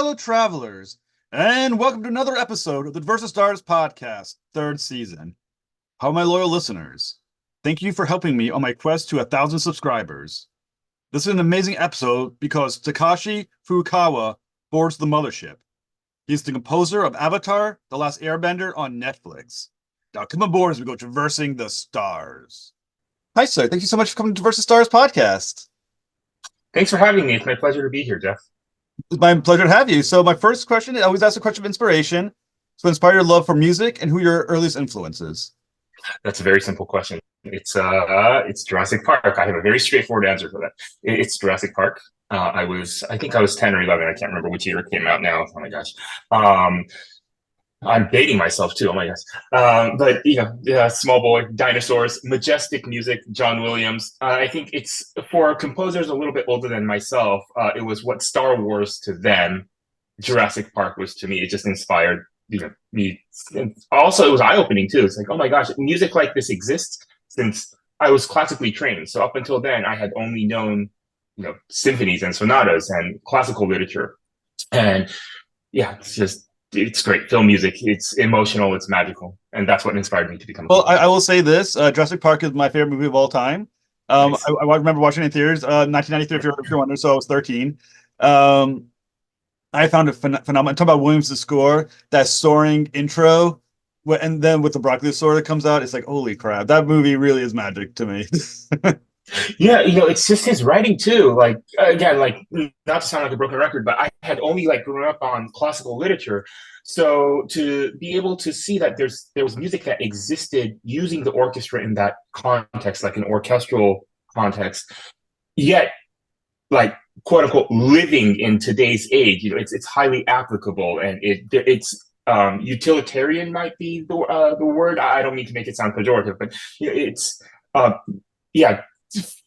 fellow travelers, and welcome to another episode of the Versus Stars podcast, third season. How my loyal listeners, thank you for helping me on my quest to 1,000 subscribers. This is an amazing episode because Takeshi Furukawa boards the mothership. He's the composer of Avatar: The Last Airbender on Netflix. Now come aboard as we go traversing the stars. Hi, sir. Thank you so much for coming to Versus Stars podcast. Thanks for having me. It's my pleasure to be here, Jeff. It's my pleasure to have you. So my first question, I always ask a question of inspiration. So inspire your love for music and who your earliest influences. That's a very simple question. It's Jurassic Park. I have a very straightforward answer for that. It's Jurassic Park. I think I was 10 or 11. I can't remember which year it came out now. Oh my gosh. I'm dating myself too. Oh my gosh. But yeah, small boy, dinosaurs, majestic music, John Williams. I think it's for composers a little bit older than myself. It was what Star Wars to them, Jurassic Park was to me. It just inspired me. And also, it was eye opening too. It's like, oh my gosh, music like this exists since I was classically trained. So up until then, I had only known symphonies and sonatas and classical literature, and yeah, it's great film music. It's emotional, it's magical, and that's what inspired me to become a Well, composer. I will say this: Jurassic Park is my favorite movie of all time. Nice. I remember watching it in theaters, 1993. If you're wondering, so I was 13. Um, I found it phenomenal. Talk about Williams' score, that soaring intro, and then with the broccoli sword that comes out, it's like, holy crap! That movie really is magic to me. Yeah, it's just his writing too. Like again, like not to sound like a broken record, but I had only like grown up on classical literature. So to be able to see that there was music that existed using the orchestra in that context, like an orchestral context, yet like quote unquote living in today's age, it's highly applicable and it's utilitarian might be the word. I don't mean to make it sound pejorative, but it's uh, yeah,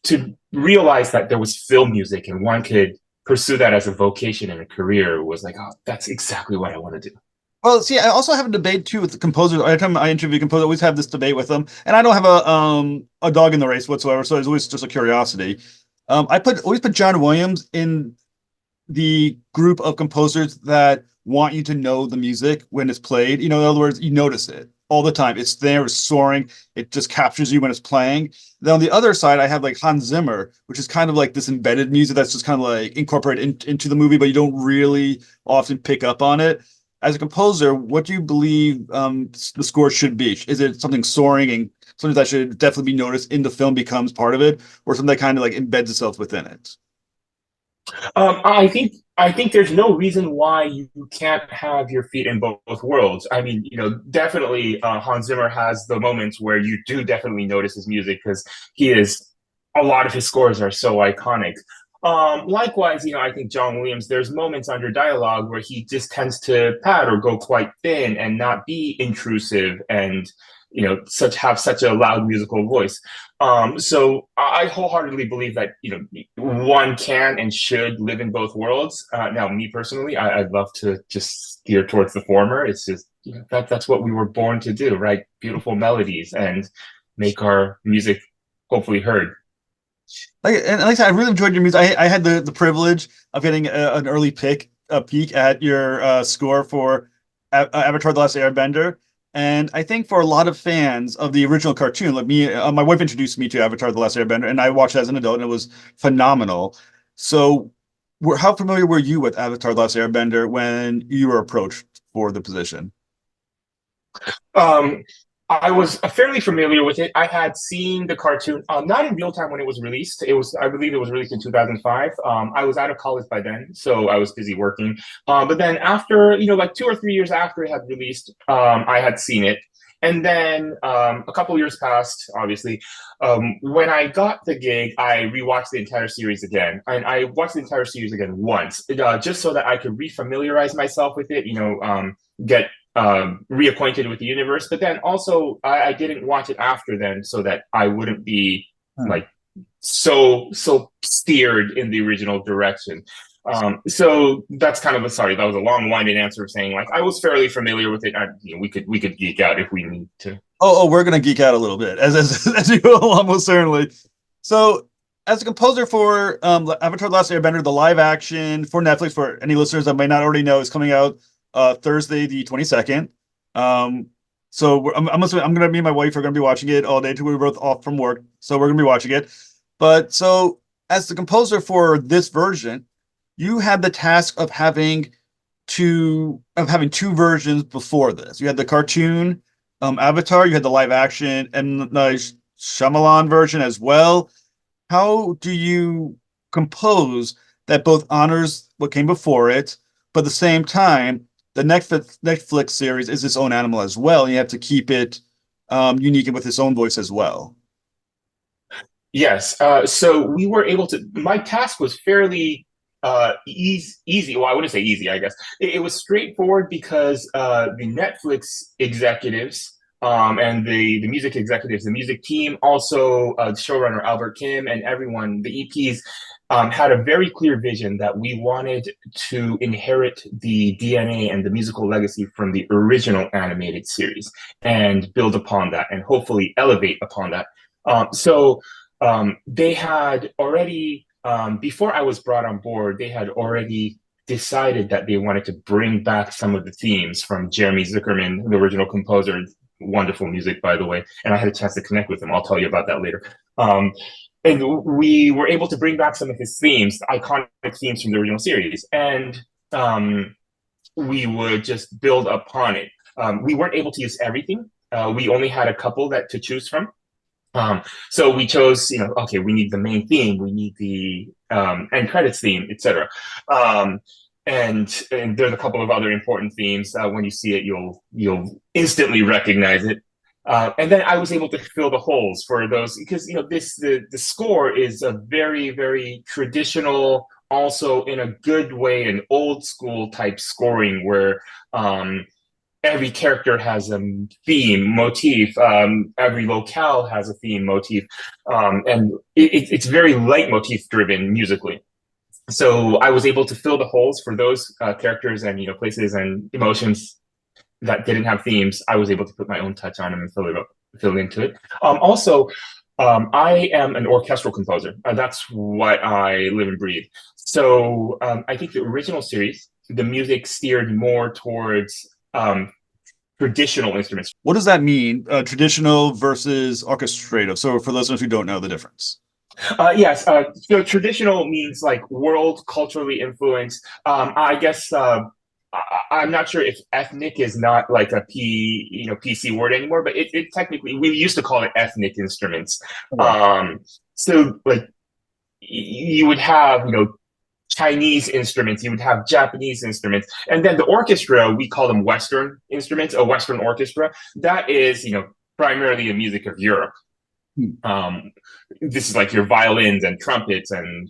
to realize that there was film music and one could pursue that as a vocation and a career was like, oh, that's exactly what I want to do. Well, see, I also have a debate too with the composers. Every time I interview composers, I always have this debate with them, and I don't have a dog in the race whatsoever. So it's always just a curiosity. Always put John Williams in the group of composers that want you to know the music when it's played. In other words, you notice it all the time. It's there, it's soaring, it just captures you when it's playing. Then on the other side, I have like Hans Zimmer, which is kind of like this embedded music that's just kind of like incorporated into the movie, but you don't really often pick up on it. As a composer, what do you believe the score should be? Is it something soaring and something that should definitely be noticed in the film becomes part of it, or something that kind of like embeds itself within it? I think there's no reason why you can't have your feet in both worlds. I mean, definitely Hans Zimmer has the moments where you do definitely notice his music because he is a lot of his scores are so iconic. Likewise, I think John Williams, there's moments under dialogue where he just tends to pad or go quite thin and not be intrusive and have such a loud musical voice. So I wholeheartely believe that one can and should live in both worlds. Now, me personally, I'd love to just steer towards the former. It's just that's what we were born to do, right? Beautiful melodies and make our music hopefully heard. Like I said, I really enjoyed your music. I had the privilege of getting an early peek at your score for Avatar: The Last Airbender, and I think for a lot of fans of the original cartoon, like me, my wife introduced me to Avatar: The Last Airbender, and I watched it as an adult, and it was phenomenal. So, how familiar were you with Avatar: The Last Airbender when you were approached for the position? Um, I was fairly familiar with it. I had seen the cartoon, not in real time when it was released. I believe it was released in 2005. I was out of college by then, so I was busy working. But then after, like 2 or 3 years after it had released, I had seen it. And then a couple years passed, obviously. When I got the gig, I rewatched the entire series again. And I watched the entire series again once, just so that I could refamiliarize myself with it, get reacquainted with the universe. But then also, I didn't watch it after then, so that I wouldn't be Hmm. like so steered in the original direction. So that's kind of that was a long-winded answer of saying like I was fairly familiar with it. We could geek out if we need to. Oh, we're gonna geek out a little bit as as you go along, most certainly. So as a composer for Avatar: Last Airbender, the live action for Netflix, for any listeners that may not already know, is coming out Thursday the 22nd. Um, so I'm gonna me and my wife are gonna be watching it all day too. We're both off from work, so we're gonna be watching it. But so as the composer for this version, you had the task of having two versions before this. You had the cartoon Avatar, you had the live action and the Shyamalan version as well. How do you compose that both honors what came before it, but at the same time, the Netflix series is its own animal as well, and you have to keep it unique and with its own voice as well. Yes. So we were able to. My task was fairly easy. Well, I wouldn't say easy. I guess it was straightforward because the Netflix executives and the music executives, the music team, also showrunner Albert Kim, and everyone, the EPs. Had a very clear vision that we wanted to inherit the DNA and the musical legacy from the original animated series and build upon that and hopefully elevate upon that. They had already, before I was brought on board, they had already decided that they wanted to bring back some of the themes from Jeremy Zuckerman, the original composer. Wonderful music, by the way. And I had a chance to connect with him. I'll tell you about that later. And we were able to bring back some of his themes, iconic themes from the original series. And we would just build upon it. We weren't able to use everything. We only had a couple that to choose from. So we chose, okay, we need the main theme, we need the end credits theme, etc. And there's a couple of other important themes. When you see it, you'll instantly recognize it. And then I was able to fill the holes for those because the score is a very, very traditional, also in a good way, an old school type scoring where every character has a theme motif. Every locale has a theme motif, and it's very leitmotif driven musically. So I was able to fill the holes for those characters and places and emotions that didn't have themes. I was able to put my own touch on them and fill into it. Also, I am an orchestral composer. That's what I live and breathe. So I think the original series, the music steered more towards traditional instruments. What does that mean? Traditional versus orchestrative. So for listeners who don't know the difference. Yes, so traditional means like world culturally influenced. I guess I'm not sure if ethnic is not like a PC word anymore, but it technically we used to call it ethnic instruments. Okay. So like you would have Chinese instruments, you would have Japanese instruments, and then the orchestra, we call them Western instruments, a Western orchestra. That is, primarily the music of Europe. This is like your violins and trumpets and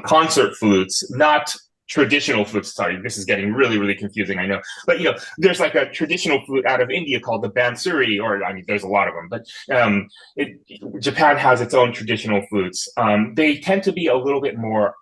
concert flutes, not traditional flutes. Sorry, this is getting really, really confusing, I know. But, there's like a traditional flute out of India called the bansuri, or I mean, there's a lot of them, but Japan has its own traditional flutes. They tend to be a little bit more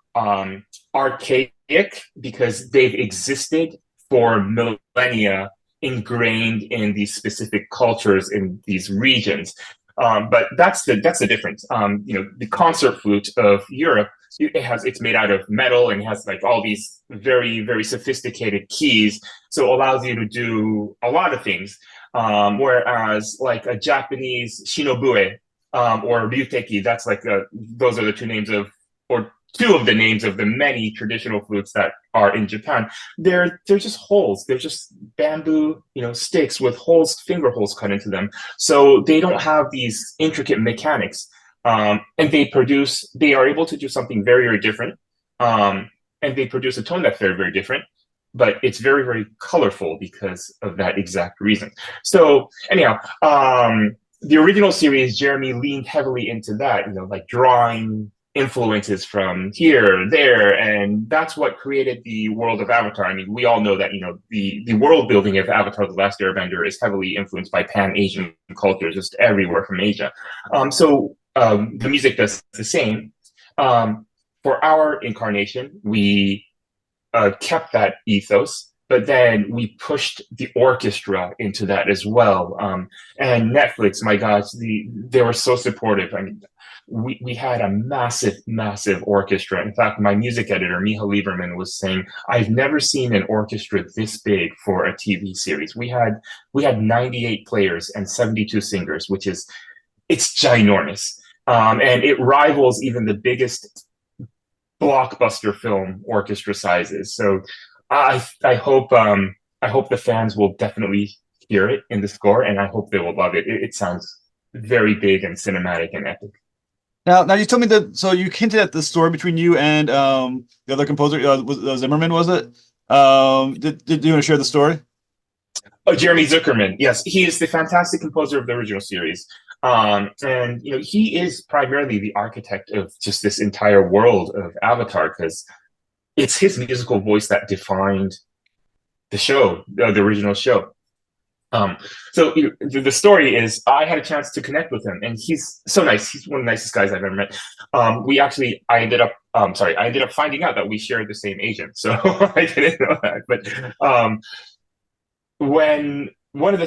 archaic because they've existed for millennia, ingrained in these specific cultures in these regions. But that's the difference. The concert flute of Europe, it's made out of metal and it has like all these very, very sophisticated keys, so it allows you to do a lot of things. Whereas like a Japanese shinobue or ryuteki, that's like those are the two names of, or two of the names of the many traditional flutes that are in Japan. They're just holes. They're just bamboo, sticks with holes, finger holes cut into them. So they don't have these intricate mechanics. And they are able to do something very, very different. And they produce a tone that's very, very different. But it's very, very colorful because of that exact reason. So anyhow, the original series, Jeremy leaned heavily into that, like drawing influences from here, there, and that's what created the world of Avatar. I mean, we all know that the world building of Avatar: The Last Airbender is heavily influenced by Pan-Asian cultures, just everywhere from Asia. So the music does the same. For our incarnation, we kept that ethos, but then we pushed the orchestra into that as well. And Netflix, my gosh, they were so supportive. I mean, we had a massive orchestra. In fact, my music editor, Miha Lieberman, was saying, I've never seen an orchestra this big for a TV series. We had 98 players and 72 singers, which is it's ginormous. And it rivals even the biggest blockbuster film orchestra sizes. So I hope the fans will definitely hear it in the score, and I hope they will love it. It sounds very big and cinematic and epic. Now you told me that. So you hinted at the story between you and the other composer, Zimmerman, was it? Did you want to share the story? Oh, Jeremy Zuckerman. Yes, he is the fantastic composer of the original series. And he is primarily the architect of just this entire world of Avatar because it's his musical voice that defined the show, the original show. So the story is I had a chance to connect with him, and he's so nice. He's one of the nicest guys I've ever met. I ended up finding out that we shared the same agent, so I didn't know that. But when one of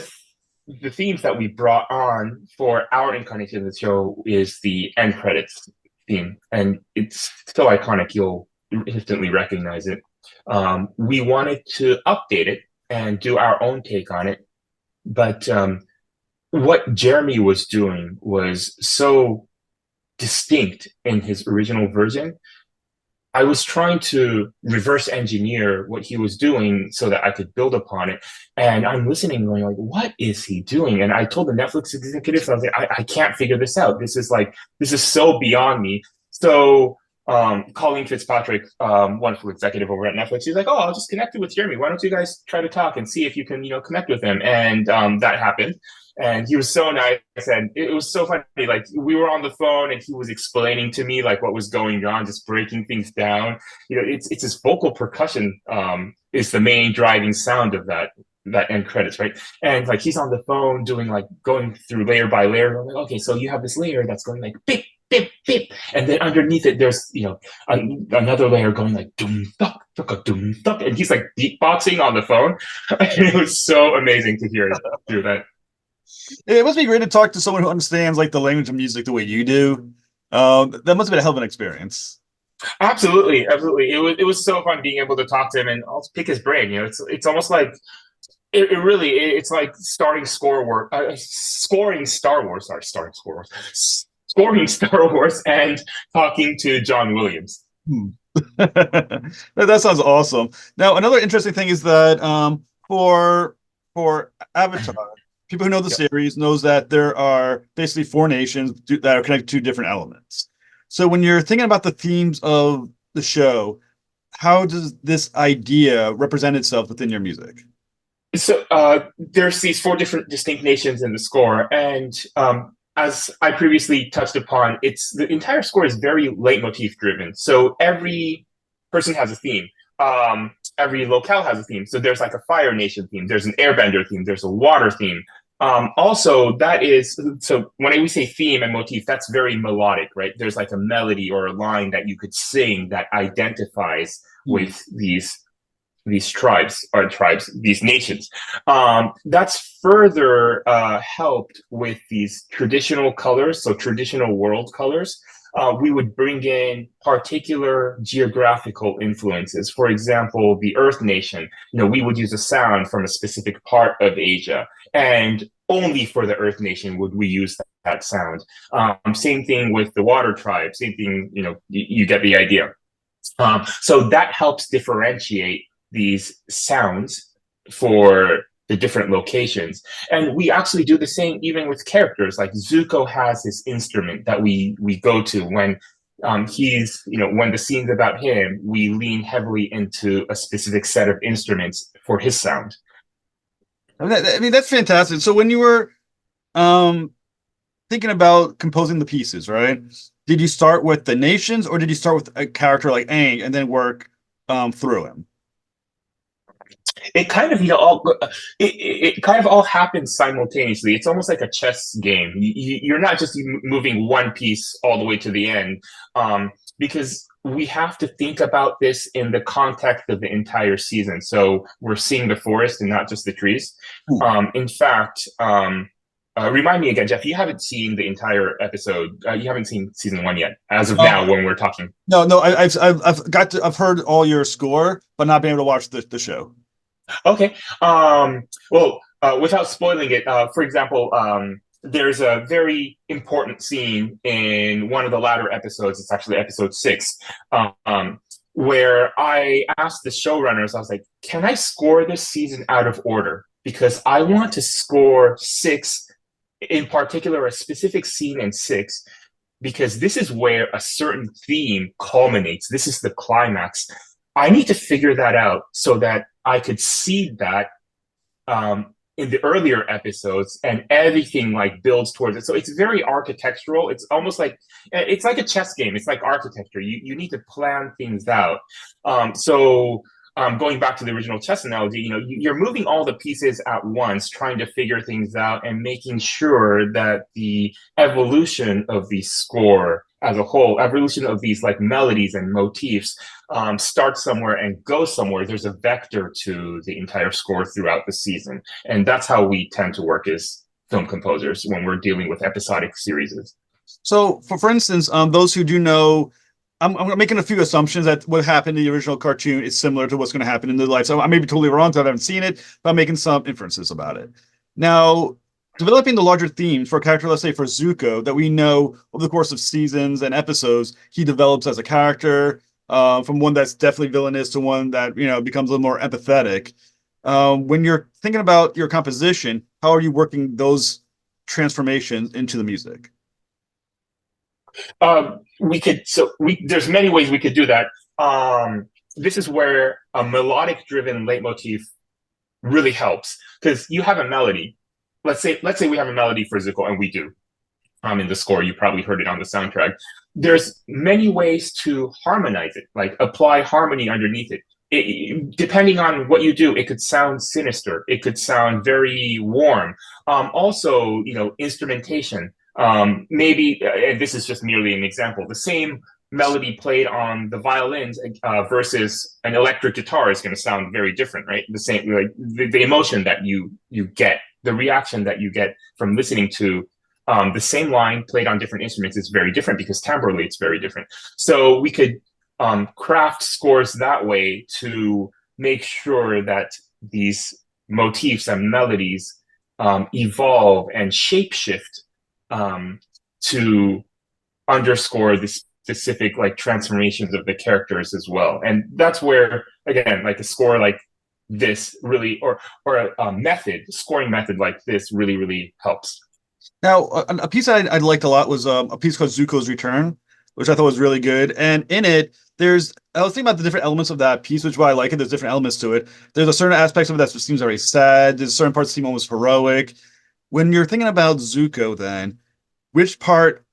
the themes that we brought on for our incarnation of the show is the end credits theme, and it's so iconic you'll instantly recognize it. We wanted to update it and do our own take on it, but what Jeremy was doing was so distinct in his original version. I was trying to reverse engineer what he was doing so that I could build upon it. And I'm listening, going like, what is he doing? And I told the Netflix executives, I was like, I can't figure this out. This is so beyond me. So Colleen Fitzpatrick, wonderful executive over at Netflix, he's like, oh, I'll just connect you with Jeremy. Why don't you guys try to talk and see if you can, connect with him? And that happened. And he was so nice, and it was so funny. Like we were on the phone, and he was explaining to me like what was going on, just breaking things down. It's his vocal percussion is the main driving sound of that end credits, right? And like he's on the phone doing like going through layer by layer. I'm like, okay, so you have this layer that's going like beep beep beep, and then underneath it there's another layer going like doom thuck doom thuck, and he's like beatboxing on the phone. It was so amazing to hear through that. It must be great to talk to someone who understands like the language of music the way you do. That must have been a hell of an experience. Absolutely, absolutely. It was so fun being able to talk to him and also pick his brain. It's almost like it's like scoring Star Wars. Sorry, starting Star Wars, scoring Star Wars and talking to John Williams. That sounds awesome. Now, another interesting thing is that for Avatar, people who know the series knows that there are basically four nations that are connected to different elements. So when you're thinking about the themes of the show, how does this idea represent itself within your music? So there's these four different distinct nations in the score, and as I previously touched upon, the entire score is very leitmotif driven. So every person has a theme. Every locale has a theme. So there's like a fire nation theme. There's an airbender theme. There's a water theme. Also, so when we say theme and motif, that's very melodic, right? There's like a melody or a line that you could sing that identifies with these these nations. That's further helped with these traditional colors, so traditional world colors. We would bring in particular geographical influences. For example, the Earth Nation, we would use a sound from a specific part of Asia, and only for the Earth Nation would we use that sound. Same thing with the Water Tribe, same thing, you get the idea. So that helps differentiate these sounds for the different locations. And we actually do the same even with characters. Like Zuko has his instrument that we go to when when the scene's about him, we lean heavily into a specific set of instruments for his sound. I mean that's fantastic. So when you were thinking about composing the pieces, right? Did you start with the nations, or did you start with a character like Aang and then work through him? It kind of it kind of all happens simultaneously. It's almost like a chess game. You're not just moving one piece all the way to the end, because we have to think about this in the context of the entire season. So we're seeing the forest and not just the trees. Hmm. In fact, remind me again, Jeff, you haven't seen the entire episode. You haven't seen season one yet, as of now, Um, when we're talking. no, no, I've heard all your score, but not been able to watch the show. Okay. Well, without spoiling it, for example, there's a very important scene in one of the latter episodes. It's actually episode six, um, where I asked the showrunners, I was like, can I score this season out of order? Because I want to score six, in particular, a specific scene in six, because this is where a certain theme culminates. This is the climax. I need to figure that out so that I could see that in the earlier episodes, and everything like builds towards it. So it's very architectural. It's like a chess game. It's like architecture. You need to plan things out. Going back to the original chess analogy, you're moving all the pieces at once, trying to figure things out and making sure that the evolution of the score as a whole, evolution of these like melodies and motifs, start somewhere and go somewhere. There's a vector to the entire score throughout the season, and that's how we tend to work as film composers when we're dealing with episodic series. So, for instance, those who do know, I'm making a few assumptions that what happened in the original cartoon is similar to what's going to happen in the life. So I may be totally wrong because I haven't seen it, but I'm making some inferences about it. Now, developing the larger themes for a character, let's say for Zuko, that we know over the course of seasons and episodes, he develops as a character, from one that's definitely villainous to one that becomes a little more empathetic. When you're thinking about your composition, how are you working those transformations into the music? There's many ways we could do that. This is where a melodic driven leitmotif really helps, because you have a melody. Let's say we have a melody for Zuko, and we do. In the score, you probably heard it on the soundtrack. There's many ways to harmonize it, like apply harmony underneath it. Depending on what you do, it could sound sinister. It could sound very warm. Also, instrumentation. Maybe, and this is just merely an example, the same melody played on the violins versus an electric guitar is going to sound very different, right? The same, like the emotion that you get, the reaction that you get from listening to the same line played on different instruments is very different, because timbrally it's very different. So we could craft scores that way to make sure that these motifs and melodies evolve and shapeshift to underscore the specific like transformations of the characters as well. And that's where, again, like a score like this really, or a method, scoring method like this really, really helps. Now, a piece I liked a lot was a piece called Zuko's Return, which I thought was really good. And in it, I was thinking about the different elements of that piece, which is why I like it. There's different elements to it. There's a certain aspects of it that seems very sad. There's certain parts that seem almost heroic. When you're thinking about Zuko, then, which part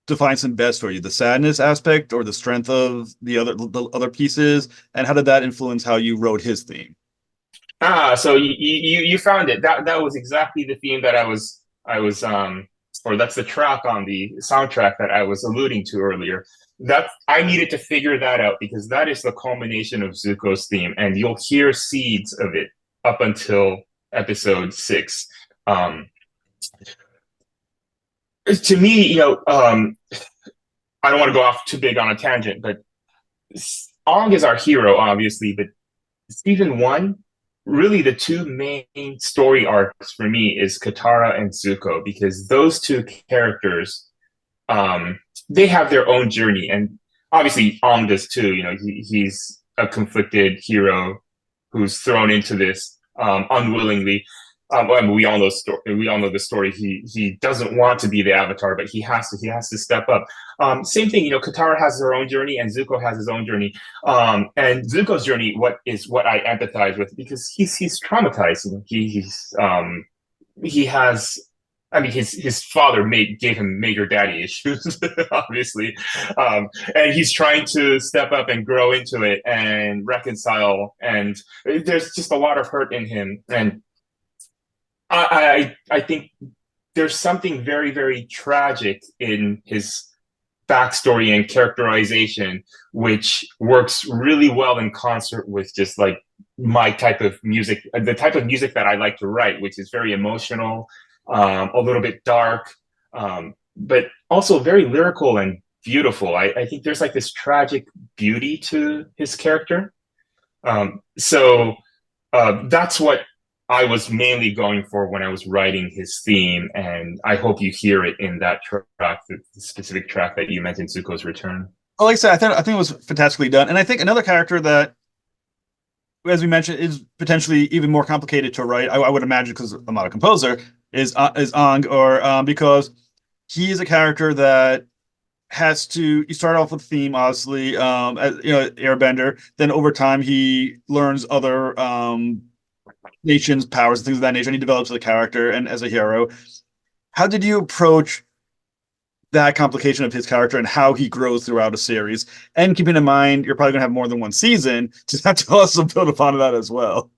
defines him best for you? The sadness aspect or the strength of the other pieces? And how did that influence how you wrote his theme? So you found it. That was exactly the theme that I was or that's the track on the soundtrack that I was alluding to earlier. That I needed to figure that out, because that is the culmination of Zuko's theme, and you'll hear seeds of it up until episode six. Um, to me, I don't want to go off too big on a tangent, but Ong is our hero, obviously, but season one, really the two main story arcs for me is Katara and Zuko, because those two characters, they have their own journey, and obviously Ong does too. He's a conflicted hero who's thrown into this unwillingly. And we all know the story. He doesn't want to be the Avatar, but he has to. He has to step up. Same thing. Katara has her own journey, and Zuko has his own journey. And Zuko's journey, what I empathize with, because he's traumatized. He has. I mean, his father gave him major daddy issues, obviously, and he's trying to step up and grow into it and reconcile. And there's just a lot of hurt in him, and I think there's something very, very tragic in his backstory and characterization, which works really well in concert with just like my type of music, the type of music that I like to write, which is very emotional, a little bit dark, but also very lyrical and beautiful. I think there's like this tragic beauty to his character. So that's what I was mainly going for when I was writing his theme, and I hope you hear it in that track, the specific track that you mentioned, Zuko's Return. Well, like I said, I think it was fantastically done, and I think another character that, as we mentioned, is potentially even more complicated to write. I would imagine because I'm not a composer. Is Ang, or because he is a character that has to. You start off with theme, obviously, as, Airbender. Then over time, he learns other nations' powers and things of that nature, and he develops as a character and as a hero. How did you approach that complication of his character and how he grows throughout a series? And keeping in mind, you're probably going to have more than one season, to have to also build upon that as well.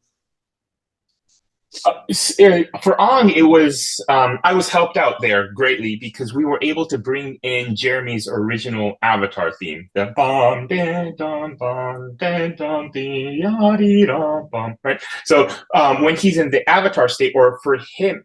For Ong, it was I was helped out there greatly because we were able to bring in Jeremy's original Avatar theme, the bom dum bom dum bom, right? So when he's in the Avatar state, or for him,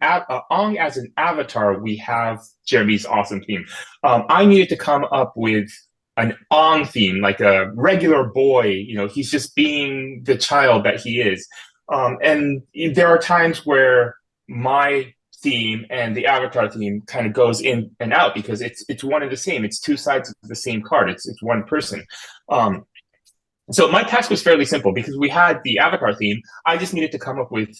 Ong as an Avatar, we have Jeremy's awesome theme. I needed to come up with an Ong theme, like a regular boy. He's just being the child that he is. And there are times where my theme and the Avatar theme kind of goes in and out because it's one and the same. It's two sides of the same card. It's one person. Um, so my task was fairly simple because we had the Avatar theme. I just needed to come up with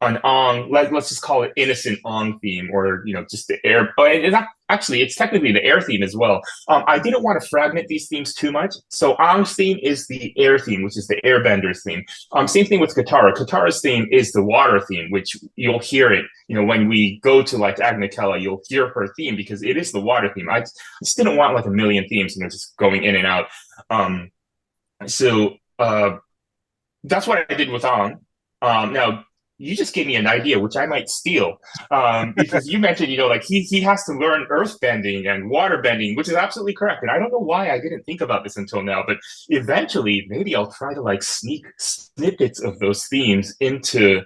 an Ong, let's just call it innocent Ong theme, or just the air. But actually, it's technically the air theme as well. I didn't want to fragment these themes too much, so Ong's theme is the air theme, which is the Airbender's theme. Same thing with Katara. Katara's theme is the water theme, which you'll hear it. When we go to like Agnikela, you'll hear her theme because it is the water theme. I just didn't want like a million themes, just going in and out. So that's what I did with Ong. Now you just gave me an idea, which I might steal, because you mentioned, like he has to learn earth bending and water bending, which is absolutely correct. And I don't know why I didn't think about this until now, but eventually maybe I'll try to like sneak snippets of those themes into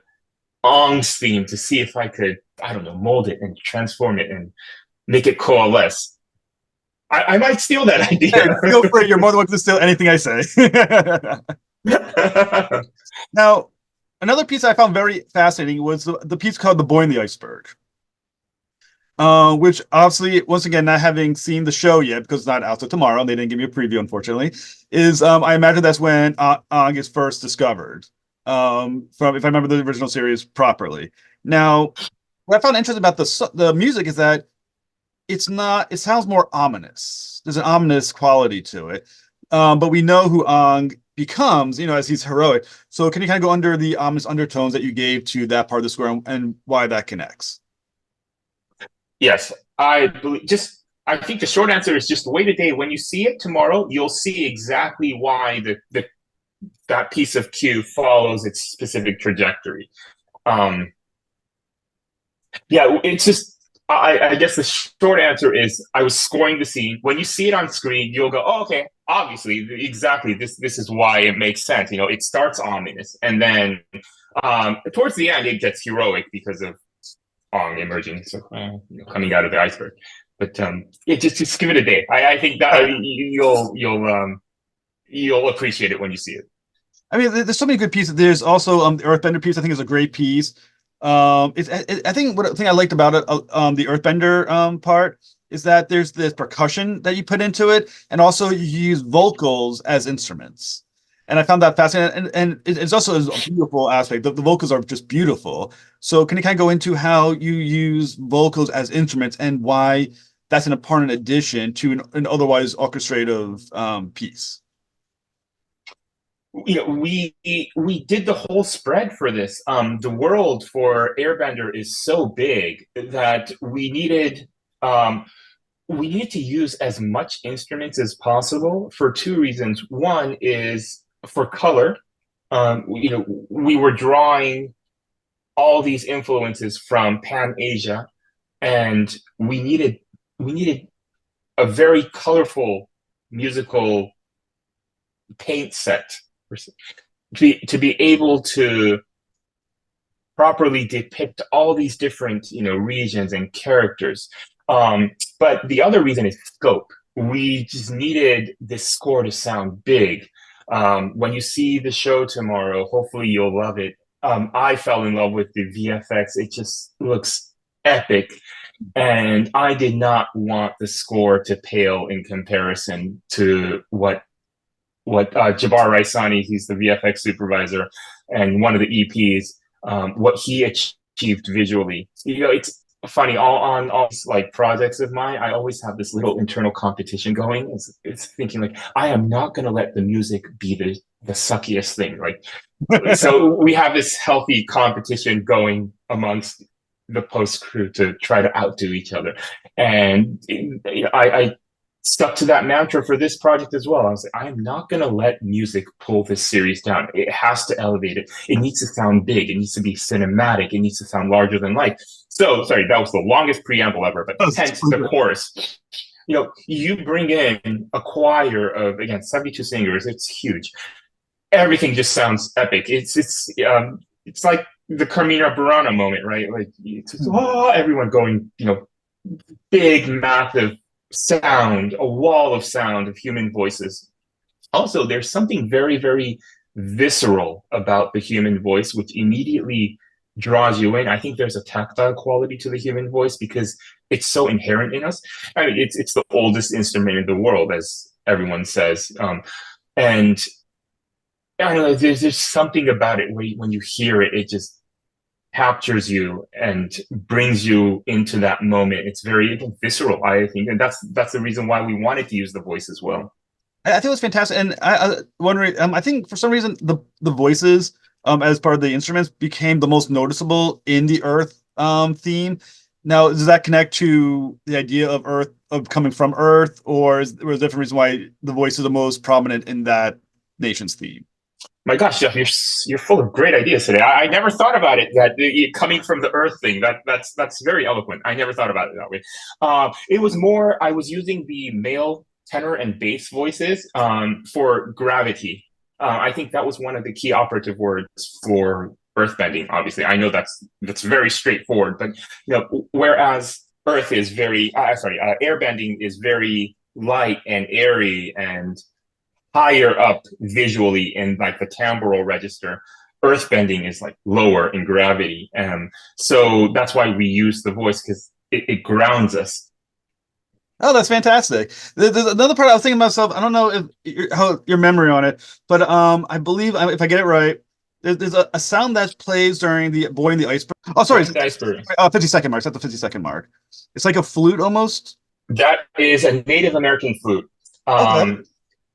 Ong's theme to see if I could, I don't know, mold it and transform it and make it coalesce. I might steal that idea. Hey, feel free. You're more than welcome to steal anything I say. Now, another piece I found very fascinating was the piece called "The Boy in the Iceberg," which obviously, once again, not having seen the show yet because it's not out till tomorrow, and they didn't give me a preview, unfortunately. Is I imagine that's when Aang is first discovered. From, if I remember the original series properly. Now, what I found interesting about the music is that it's not. It sounds more ominous. There's an ominous quality to it. But we know who Aang becomes, as he's heroic. So can you kind of go under the ominous undertones that you gave to that part of the score, and why that connects? Yes, I believe. I think the short answer is just wait a day. When you see it tomorrow, you'll see exactly why that piece of cue follows its specific trajectory. Um, yeah, it's just. I guess the short answer is I was scoring the scene. When you see it on screen, you'll go, "Oh, okay, obviously, exactly. This is why it makes sense." It starts ominous, and then towards the end, it gets heroic because of Ong emerging, so coming out of the iceberg. But just give it a day. I think that you'll appreciate it when you see it. I mean, there's so many good pieces. There's also the Earthbender piece. I think is a great piece. I think what thing I liked about it, the Earthbender part, is that there's this percussion that you put into it, and also you use vocals as instruments. And I found that fascinating, and it's also a beautiful aspect. The vocals are just beautiful. So can you kind of go into how you use vocals as instruments and why that's an important addition to an otherwise orchestrative piece? We did the whole spread for this. The world for Airbender is so big that we needed to use as much instruments as possible for two reasons. One is for color. We were drawing all these influences from Pan Asia, and we needed a very colorful musical paint set to be able to properly depict all these different regions and characters. But the other reason is scope. We just needed this score to sound big. When you see the show tomorrow, hopefully you'll love it. I fell in love with the VFX. It just looks epic. And I did not want the score to pale in comparison to what Jabbar Raisani, he's the VFX supervisor and one of the EPs, what he achieved visually. It's funny. On all these like projects of mine, I always have this little internal competition going. It's thinking like I am not going to let the music be the suckiest thing. Like, so we have this healthy competition going amongst the post crew to try to outdo each other, and I stuck to that mantra for this project as well. I was like, I am not going to let music pull this series down. It has to elevate it. It needs to sound big. It needs to be cinematic. It needs to sound larger than life. So, sorry, that was the longest preamble ever, but hence the chorus. You bring in a choir of, again, 72 singers. It's huge. Everything just sounds epic. It's like the Carmina Burana moment, right? Like, everyone going, big, massive sound, a wall of sound of human voices. Also, there's something very, very visceral about the human voice, which immediately draws you in. I think there's a tactile quality to the human voice because it's so inherent in us. I mean, it's the oldest instrument in the world, as everyone says. And I don't know, there's something about it where when you hear it, it just captures you and brings you into that moment. It's very visceral, I think, and that's the reason why we wanted to use the voice as well. I think it was fantastic, and I wondering. I think for some reason the voices as part of the instruments became the most noticeable in the Earth theme. Now, does that connect to the idea of Earth of coming from Earth, or is there a different reason why the voice is the most prominent in that nation's theme? My gosh, Jeff, you're full of great ideas today. I never thought about it that coming from the Earth thing. That's very eloquent. I never thought about it that way. It was more I was using the male tenor and bass voices for gravity. I think that was one of the key operative words for earthbending. Obviously, I know that's very straightforward, but whereas Earth is very airbending is very light and airy and higher up visually in like the timbral register. Earthbending is like lower in gravity. So that's why we use the voice because it grounds us. Oh, that's fantastic. There's another part I was thinking to myself. I don't know how your memory on it, but I believe if I get it right, there's a sound that plays during the boarding the iceberg. Oh, sorry, The iceberg. 50-second mark. It's at the 50-second mark. It's like a flute almost. That is a Native American flute. Okay.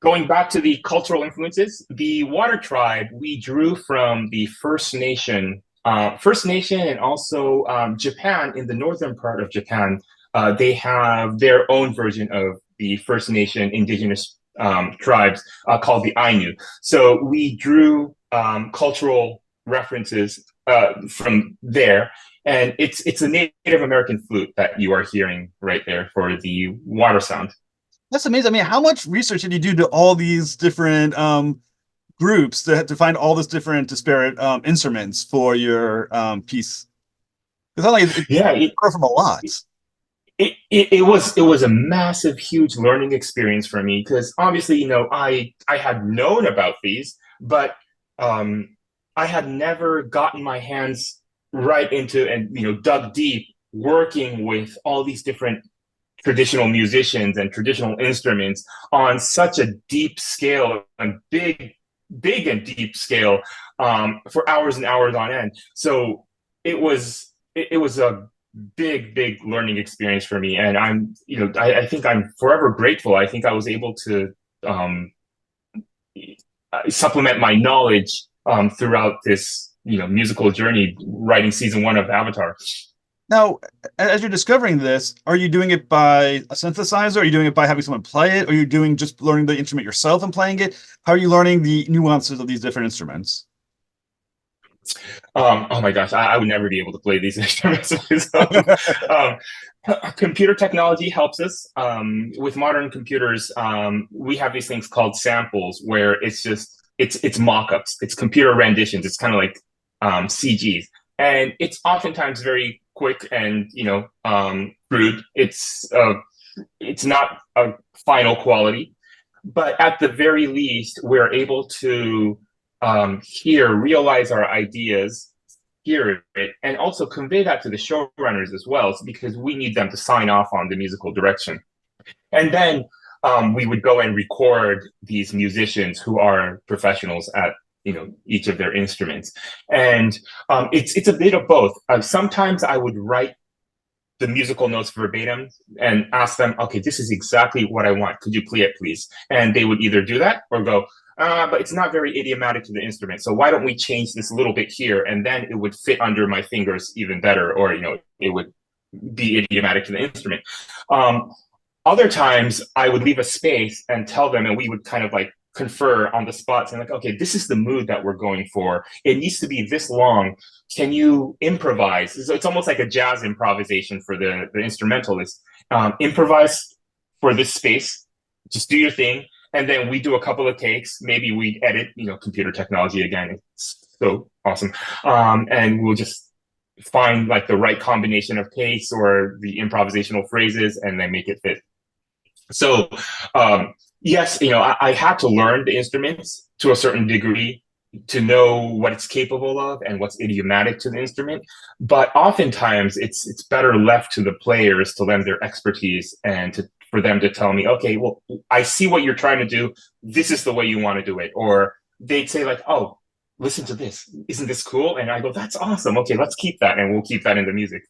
Going back to the cultural influences, the Water Tribe, we drew from the First Nation, and also Japan. In the northern part of Japan, they have their own version of the First Nation indigenous tribes called the Ainu. So we drew cultural references from there, and it's a Native American flute that you are hearing right there for the water sound. That's amazing. I mean, how much research did you do to all these different groups to find all this different disparate instruments for your piece? Because not like it's Yeah, it, from a lot. it was a massive, huge learning experience for me because obviously, I had known about these, but I had never gotten my hands right into and dug deep working with all these different traditional musicians and traditional instruments on such a deep scale and big and deep scale for hours and hours on end. So it was a big learning experience for me, and I think I'm forever grateful. I think I was able to um, supplement my knowledge throughout this musical journey writing season one of Avatar. Now, as you're discovering this, are you doing it by a synthesizer? Are you doing it by having someone play it? Or are you doing just learning the instrument yourself and playing it? How are you learning the nuances of these different instruments? Oh my gosh, I would never be able to play these instruments. um, Computer technology helps us. With modern computers, we have these things called samples, where it's mock-ups, it's computer renditions, it's kind of like CGs, and it's oftentimes very quick and crude. It's not a final quality, but at the very least, we're able to realize our ideas, hear it, and also convey that to the showrunners as well, because we need them to sign off on the musical direction. And then we would go and record these musicians who are professionals at each of their instruments, and it's a bit of both. Sometimes I would write the musical notes verbatim and ask them, okay, this is exactly what I want. Could you play it, please? And they would either do that or go, but it's not very idiomatic to the instrument. So why don't we change this a little bit here? And then it would fit under my fingers even better, or, it would be idiomatic to the instrument. Um, Other times I would leave a space and tell them, and we would kind of like confer on the spot, saying like, okay, this is the mood that we're going for. It needs to be this long. Can you improvise? So it's almost like a jazz improvisation for the instrumentalist. Improvise for this space. Just do your thing, and then we do a couple of takes. Maybe we edit. Computer technology again. It's so awesome, and we'll just find like the right combination of pace or the improvisational phrases, and then make it fit. So, yes, I had to learn the instruments to a certain degree to know what it's capable of and what's idiomatic to the instrument. But oftentimes, it's better left to the players to lend their expertise and for them to tell me, okay, well, I see what you're trying to do. This is the way you want to do it. Or they'd say like, oh, listen to this. Isn't this cool? And I go, that's awesome. Okay, let's keep that, and we'll keep that in the music.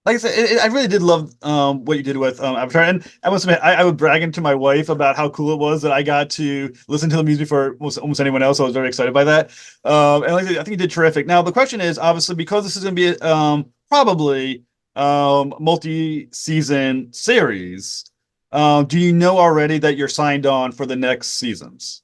Like I said, I really did love what you did with Avatar, and I must admit, I would bragging to my wife about how cool it was that I got to listen to the music for almost anyone else. I was very excited by that, and like I think you did terrific. Now the question is obviously because this is going to be probably multi-season series. Do you know already that you're signed on for the next seasons?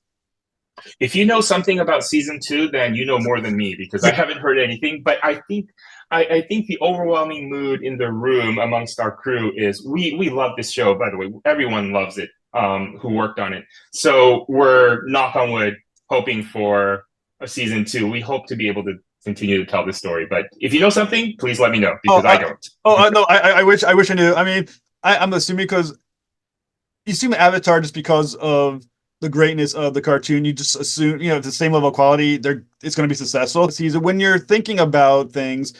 If you know something about season two, then you know more than me, because I haven't heard anything. But I think the overwhelming mood in the room amongst our crew is we love this show. By the way, everyone loves it who worked on it. So we're, knock on wood, hoping for a season two. We hope to be able to continue to tell this story. But if you know something, please let me know, Oh, because I don't. no, I wish I knew. I mean, I'm assuming because you assume Avatar just because of the greatness of the cartoon. You just assume, it's the same level of quality. It's going to be successful. Season. When you're thinking about things,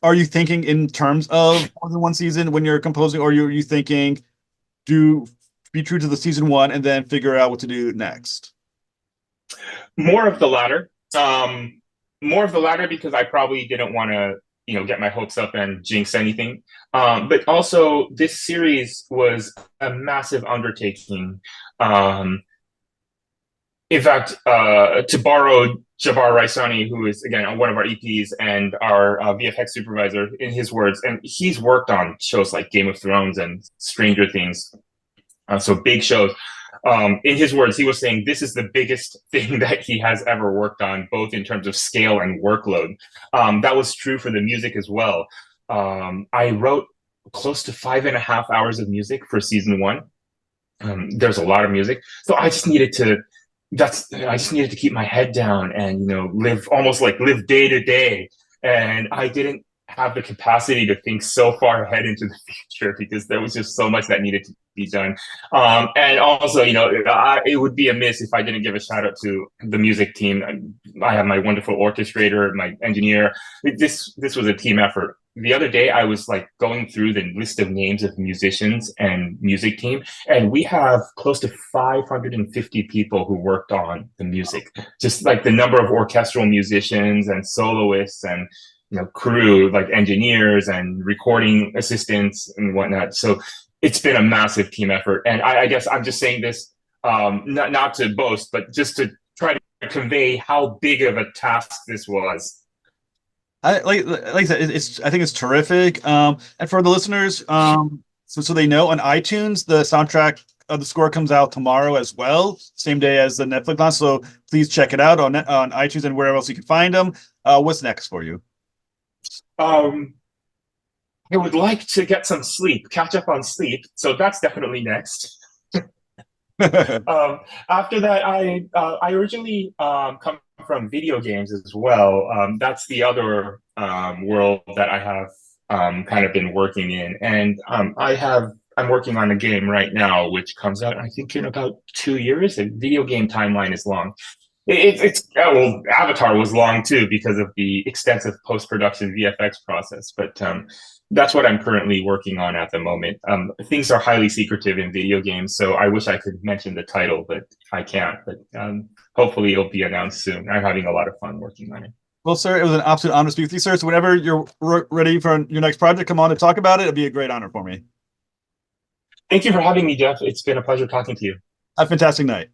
are you thinking in terms of more than one season when you're composing, or are you thinking do be true to the season one and then figure out what to do next? More of the latter. More of the latter, because I probably didn't want to, get my hopes up and jinx anything. But also, this series was a massive undertaking. In fact, to borrow Jabbar Raisani, who is again one of our EPs and our VFX supervisor, in his words, and he's worked on shows like Game of Thrones and Stranger Things, so big shows. In his words, he was saying this is the biggest thing that he has ever worked on, both in terms of scale and workload. That was true for the music as well. I wrote close to 5.5 hours of music for season one. There's a lot of music, so I just needed to keep my head down and live day to day. And I didn't have the capacity to think so far ahead into the future, because there was just so much that needed to be done. And also, it would be amiss if I didn't give a shout out to the music team. I have my wonderful orchestrator, my engineer. This was a team effort. The other day, I was like going through the list of names of musicians and music team, and we have close to 550 people who worked on the music. Just like the number of orchestral musicians and soloists and crew, like engineers and recording assistants and whatnot. So it's been a massive team effort, and I guess I'm just saying this not to boast, but just to try to convey how big of a task this was. Like I said, I think it's terrific. And for the listeners, so they know on iTunes the soundtrack the score comes out tomorrow as well, same day as the Netflix launch. So please check it out on iTunes and wherever else you can find them. What's next for you? Um, I would like to get some sleep, catch up on sleep. So that's definitely next. After that, I originally come from video games as well. That's the other world that I have kind of been working in, and I'm working on a game right now, which comes out I think in about 2 years. The video game timeline is long. It's well, Avatar was long too because of the extensive post production VFX process, but that's what I'm currently working on at the moment. Things are highly secretive in video games, so I wish I could mention the title, but I can't. But hopefully, it'll be announced soon. I'm having a lot of fun working on it. Well, sir, it was an absolute honor to speak with you, sir. So whenever you're ready for your next project, come on and talk about it. It'd be a great honor for me. Thank you for having me, Jeff. It's been a pleasure talking to you. Have a fantastic night.